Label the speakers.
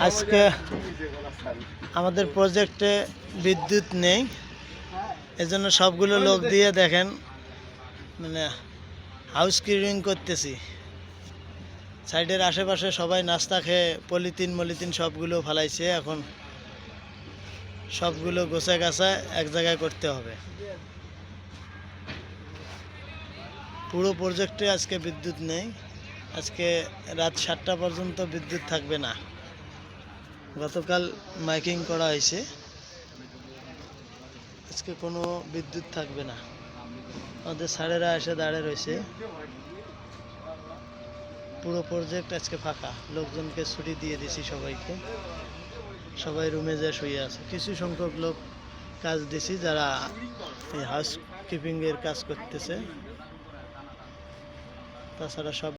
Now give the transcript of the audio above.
Speaker 1: আজকে আমাদের প্রজেক্টে বিদ্যুৎ নেই, এজন্য সবগুলো লোক দিয়ে দেখেন মানে হাউস ক্লিনিং করতেছি। সাইডের আশেপাশে সবাই নাস্তা খেয়ে পলিথিন সবগুলো ফালাইছে, এখন সবগুলো গোছা গাছা এক জায়গায় করতে হবে। পুরো প্রজেক্টে আজকে বিদ্যুৎ নেই, আজকে রাত 7টা পর্যন্ত বিদ্যুৎ থাকবে না। গতকাল মাইকিং করা হয়েছে, আজকে কোনো বিদ্যুৎ থাকবে না। আমাদের স্যারেরা এসে দাঁড়িয়ে রয়েছে, পুরো প্রজেক্ট আজকে ফাঁকা, লোকজনকে ছুটি দিয়ে দিছি সবাইকে, সবাই রুমে যা শুয়ে আছে। কিছু সংখ্যক লোক কাজ দিছি যারা এই হাউস কিপিংয়ের কাজ করতেছে, তাছাড়া সব